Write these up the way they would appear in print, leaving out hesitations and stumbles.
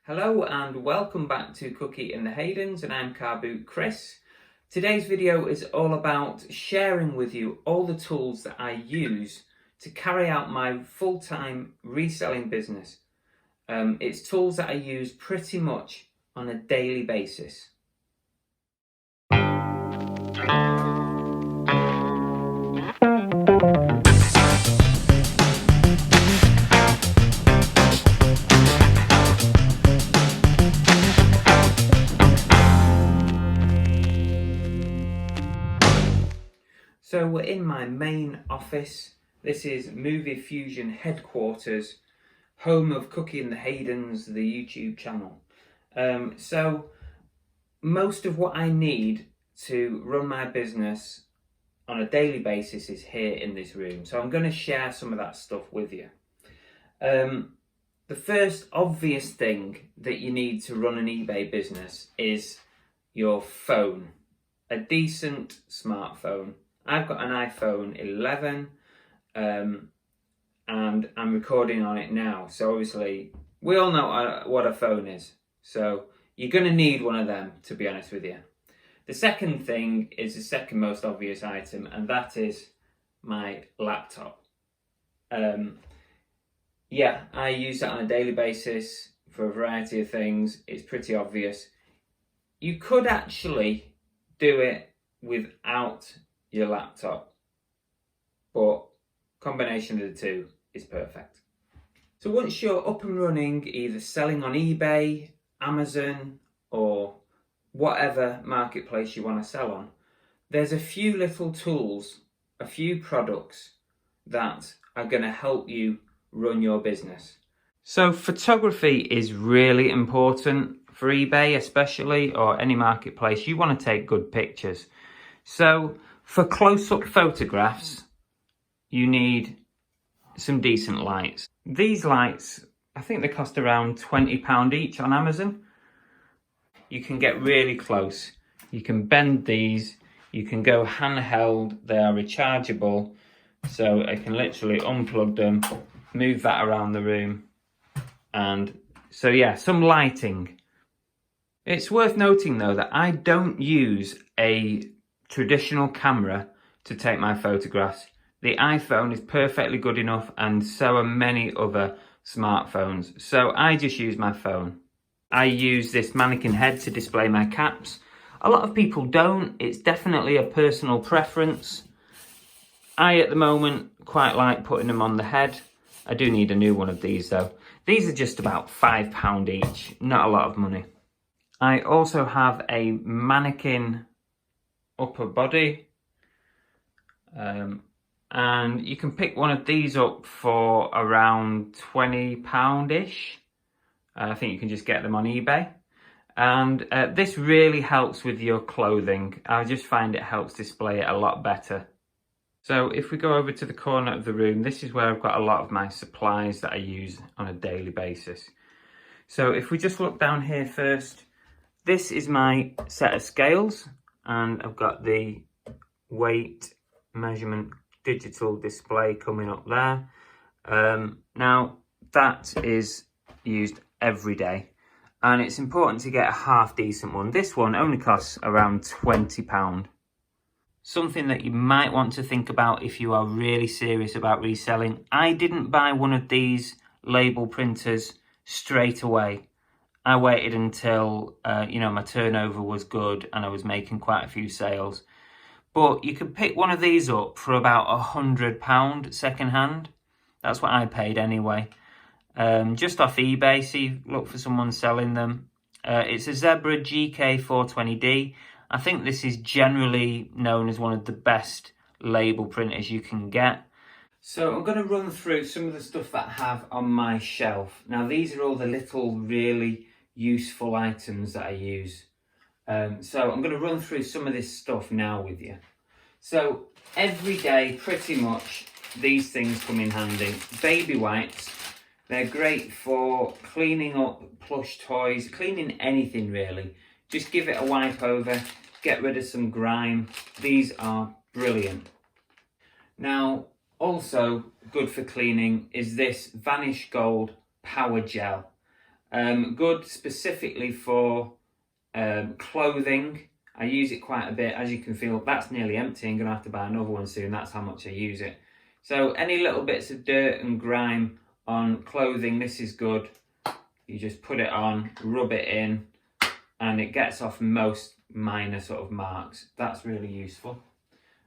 Hello and welcome back to Cookie in the Haydens, and I'm Car Boot Chris. Today's video is all about sharing with you all the tools that I use to carry out my full-time reselling business. It's tools that I use pretty much on a daily basis. So we're in my main office. This is Movie Fusion headquarters, home of Cookie in the Haydens, the YouTube channel. So most of what I need to run my business on a daily basis is here in this room. So I'm going to share some of that stuff with you. The first obvious thing that you need to run an eBay business is your phone, a decent smartphone. I've got an iPhone 11 and I'm recording on it now. So obviously we all know what a phone is. So you're going to need one of them, to be honest with you. The second thing is the second most obvious item, and that is my laptop. Yeah, I use that on a daily basis for a variety of things. It's pretty obvious. You could actually do it without your laptop, but combination of the two is perfect. So once you're up and running, either selling on eBay, Amazon, or whatever marketplace you want to sell on, there's a few little tools, a few products that are going to help you run your business. So photography is really important for eBay especially, or any marketplace. You want to take good pictures. So for close-up photographs, you need some decent lights. These lights, I think they cost around £20 each on Amazon. You can get really close. You can bend these. You can go handheld. They are rechargeable. So I can literally unplug them, move that around the room. And so yeah, some lighting. It's worth noting though that I don't use a traditional camera to take my photographs. The iPhone is perfectly good enough, and so are many other smartphones. So I just use my phone. I use this mannequin head to display my caps. A lot of people don't. It's definitely a personal preference. I, at the moment, quite like putting them on the head. I do need a new one of these though. These are just about £5 each, not a lot of money. I also have a mannequin upper body, and you can pick one of these up for around £20-ish. I think you can just get them on eBay, and this really helps with your clothing. I just find it helps display it a lot better. So if we go over to the corner of the room, this is where I've got a lot of my supplies that I use on a daily basis. So if we just look down here first, this is my set of scales, and I've got the weight measurement digital display coming up there. Now that is used every day, and it's important to get a half decent one. This one only costs around £20. Something that you might want to think about if you are really serious about reselling. I didn't buy one of these label printers straight away. I waited until, my turnover was good and I was making quite a few sales. But you could pick one of these up for about £100 second hand. That's what I paid anyway. Just off eBay, see, look for someone selling them. It's a Zebra GK420D. I think this is generally known as one of the best label printers you can get. So I'm going to run through some of the stuff that I have on my shelf. Now these are all the little really useful items that I use. So I'm going to run through some of this stuff now with you. So every day, pretty much, these things come in handy. Baby wipes. They're great for cleaning up plush toys, cleaning anything really. Just give it a wipe over, get rid of some grime. These are brilliant. Now, also good for cleaning is this Vanish Gold Power Gel. Good specifically for clothing. I use it quite a bit. As you can feel, that's nearly empty. I'm going to have to buy another one soon. That's how much I use it. So any little bits of dirt and grime on clothing, this is good. You just put it on, rub it in, and it gets off most minor sort of marks. That's really useful.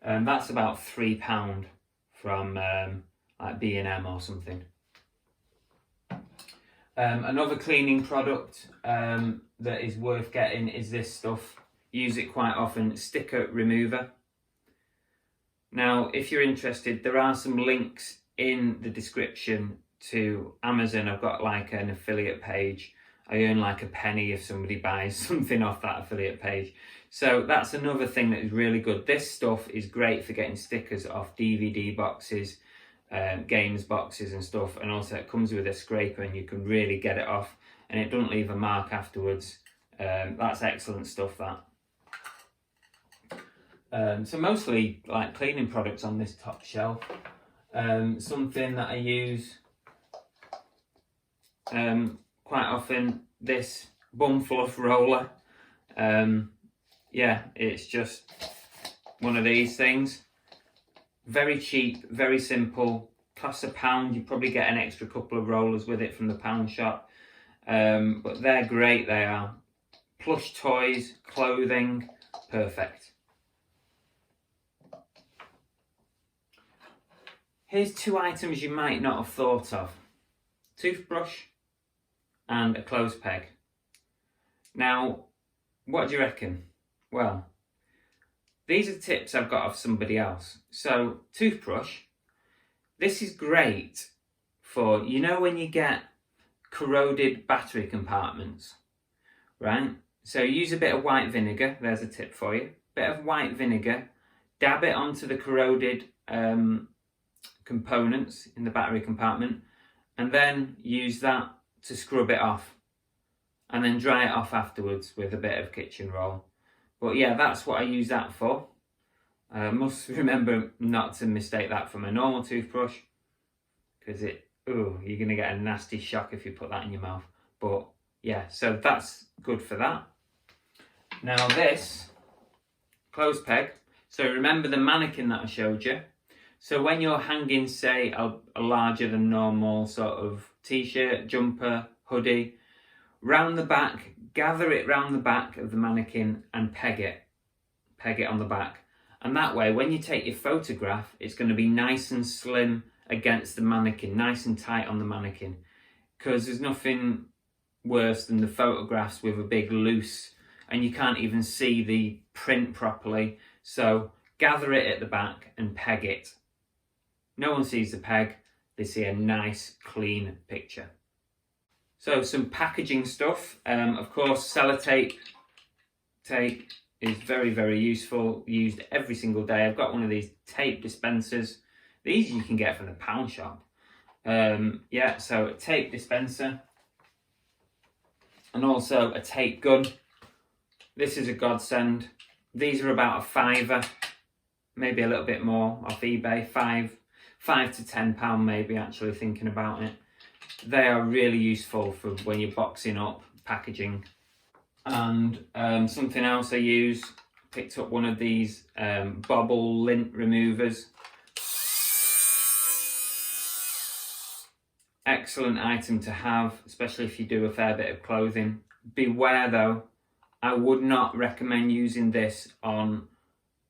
That's about £3 from like B&M or something. Another cleaning product that is worth getting is this stuff. Use it quite often, sticker remover. Now, if you're interested, there are some links in the description to Amazon. I've got like an affiliate page. I earn like a penny if somebody buys something off that affiliate page. So that's another thing that is really good. This stuff is great for getting stickers off DVD boxes, games boxes and stuff. And also it comes with a scraper and you can really get it off and it doesn't leave a mark afterwards. That's excellent stuff, that. So mostly like cleaning products on this top shelf. Something that I use quite often, this bum fluff roller. Yeah, it's just one of these things. Very cheap, very simple, costs £1. You probably get an extra couple of rollers with it from the pound shop. But they're great, they are. Plush toys, clothing, perfect. Here's two items you might not have thought of. Toothbrush and a clothes peg. Now, what do you reckon? Well, these are tips I've got off somebody else. So, toothbrush, this is great for, you know when you get corroded battery compartments, right? So use a bit of white vinegar, there's a tip for you. Bit of white vinegar, dab it onto the corroded components in the battery compartment, and then use that to scrub it off and then dry it off afterwards with a bit of kitchen roll. But yeah, that's what I use that for. Must remember not to mistake that from a normal toothbrush, because you're going to get a nasty shock if you put that in your mouth. But yeah, so that's good for that. Now this clothes peg, so remember the mannequin that I showed you. So when you're hanging, say, a larger than normal sort of t-shirt, jumper, hoodie, round the back, gather it round the back of the mannequin and peg it on the back. And that way, when you take your photograph, it's going to be nice and slim against the mannequin, nice and tight on the mannequin. Because there's nothing worse than the photographs with a big loose, and you can't even see the print properly. So gather it at the back and peg it. No one sees the peg, they see a nice clean picture. So some packaging stuff, of course sellotape tape is very, very useful, used every single day. I've got one of these tape dispensers. These you can get from the pound shop. Yeah, so a tape dispenser and also a tape gun. This is a godsend. These are about £5, maybe a little bit more off eBay, £5 to £10 maybe, actually thinking about it. They are really useful for when you're boxing up packaging. And something else I use, picked up one of these bobble lint removers. Excellent item to have, especially if you do a fair bit of clothing. Beware though, I would not recommend using this on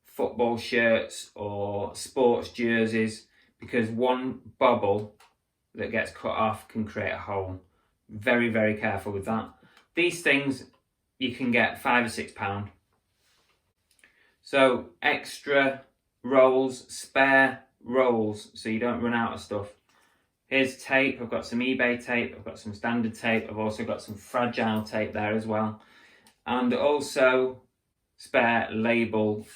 football shirts or sports jerseys, because one bobble that gets cut off can create a hole. Very, very careful with that. These things you can get £5 or £6. So extra rolls, spare rolls, so you don't run out of stuff. Here's tape. I've got some eBay tape, I've got some standard tape, I've also got some fragile tape there as well. And also spare label,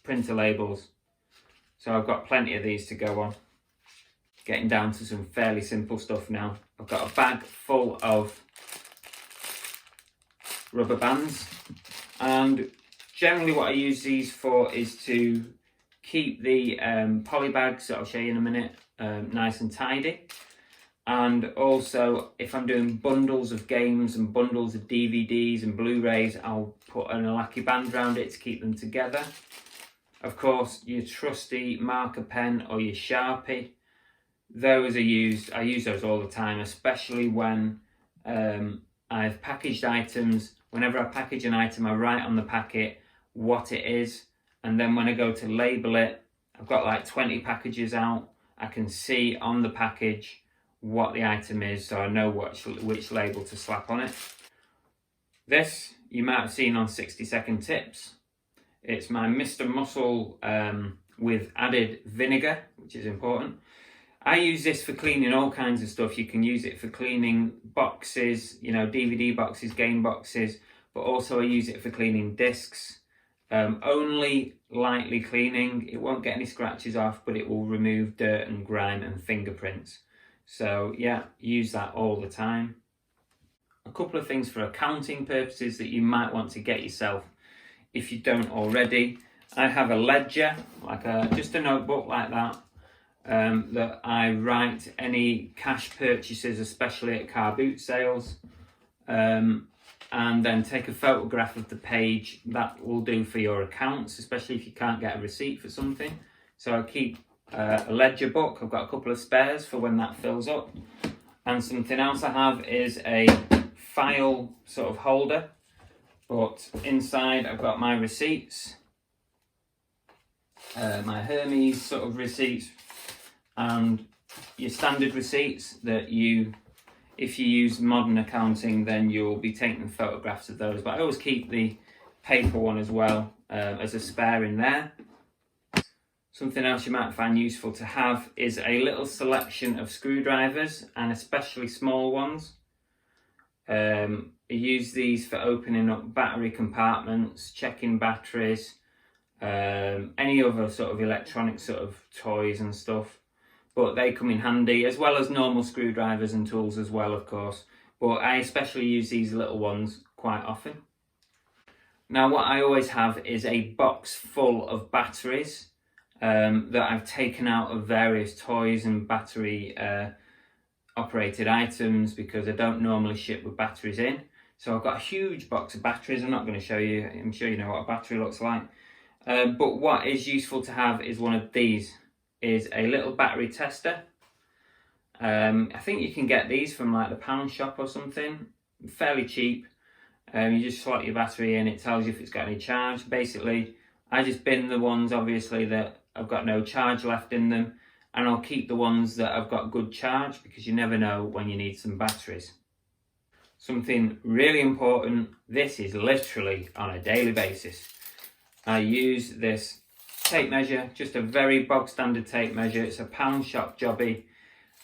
printer labels. So I've got plenty of these to go on. Getting down to some fairly simple stuff now. I've got a bag full of rubber bands, and generally what I use these for is to keep the poly bags, that I'll show you in a minute, nice and tidy. And also, if I'm doing bundles of games and bundles of DVDs and Blu-rays, I'll put an elaki band around it to keep them together. Of course, your trusty marker pen or your Sharpie, those are used. I use those all the time, especially when I've packaged items. Whenever I package an item, I write on the packet what it is, and then when I go to label it, I've got like 20 packages out. I can see on the package what the item is, so I know which label to slap on it. This you might have seen on 60-second tips. It's my Mr. Muscle with added vinegar, which is important. I use this for cleaning all kinds of stuff. You can use it for cleaning boxes, you know, DVD boxes, game boxes, but also I use it for cleaning discs. Only lightly cleaning. It won't get any scratches off, but it will remove dirt and grime and fingerprints. So yeah, use that all the time. A couple of things for accounting purposes that you might want to get yourself if you don't already. I have a ledger, like just a notebook like that, that I write any cash purchases, especially at car boot sales, and then take a photograph of the page. That will do for your accounts, especially if you can't get a receipt for something. So I keep a ledger book. I've got a couple of spares for when that fills up. And something else I have is a file sort of holder, but inside I've got my receipts, my Hermes sort of receipts, and your standard receipts that if you use modern accounting, then you'll be taking photographs of those. But I always keep the paper one as well as a spare in there. Something else you might find useful to have is a little selection of screwdrivers, and especially small ones. I use these for opening up battery compartments, checking batteries, any other sort of electronic sort of toys and stuff. But they come in handy, as well as normal screwdrivers and tools as well, of course. But I especially use these little ones quite often. Now, what I always have is a box full of batteries that I've taken out of various toys and battery operated items, because I don't normally ship with batteries in. So I've got a huge box of batteries. I'm not going to show you. I'm sure you know what a battery looks like. But what is useful to have is one of these. Is a little battery tester. I think you can get these from like the pound shop or something, fairly cheap. You just slot your battery in, it tells you if it's got any charge. Basically, I just bin the ones obviously that I've got no charge left in them, and I'll keep the ones that I've got good charge, because you never know when you need some batteries. Something really important, this is literally on a daily basis. I use this tape measure, just a very bog standard tape measure. It's a pound shop jobby.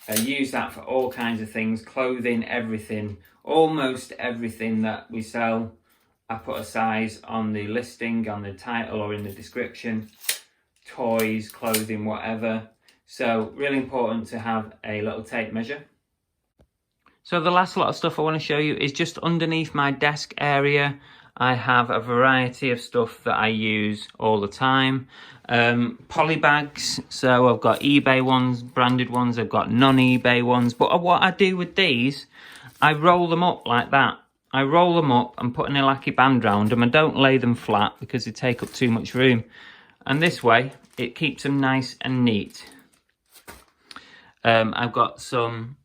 I use that for all kinds of things, clothing, everything, almost everything that we sell. I put a size on the listing, on the title or in the description, toys, clothing, whatever. So really important to have a little tape measure. So the last lot of stuff I want to show you is just underneath my desk area. I have a variety of stuff that I use all the time. Poly bags, so I've got eBay ones, branded ones, I've got non-eBay ones. But what I do with these, I roll them up like that. I roll them up and put an elaki band around them. I don't lay them flat because they take up too much room. And this way, it keeps them nice and neat. I've got some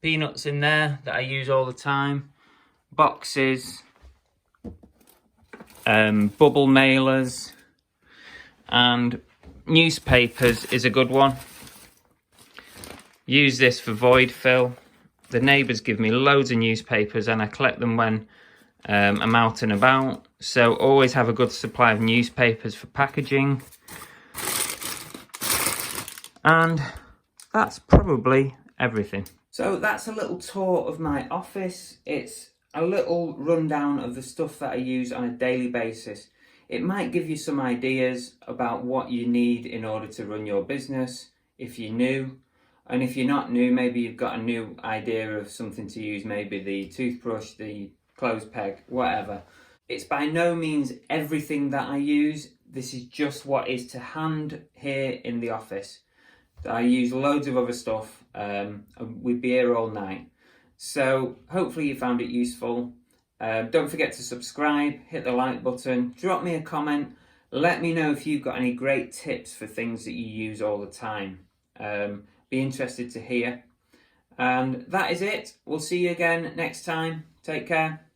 peanuts in there that I use all the time. Boxes. Bubble mailers, and newspapers is a good one. Use this for void fill. The neighbours give me loads of newspapers, and I collect them when I'm out and about. So always have a good supply of newspapers for packaging. And that's probably everything. So that's a little tour of my office. It's a little rundown of the stuff that I use on a daily basis. It might give you some ideas about what you need in order to run your business if you're new. And if you're not new, maybe you've got a new idea of something to use, maybe the toothbrush, the clothes peg, whatever. It's by no means everything that I use. This is just what is to hand here in the office. I use loads of other stuff, We'd be here all night. So hopefully you found it useful. Don't forget to subscribe, hit the like button, drop me a comment. Let me know if you've got any great tips for things that you use all the time. Be interested to hear. And that is it. We'll see you again next time. Take care.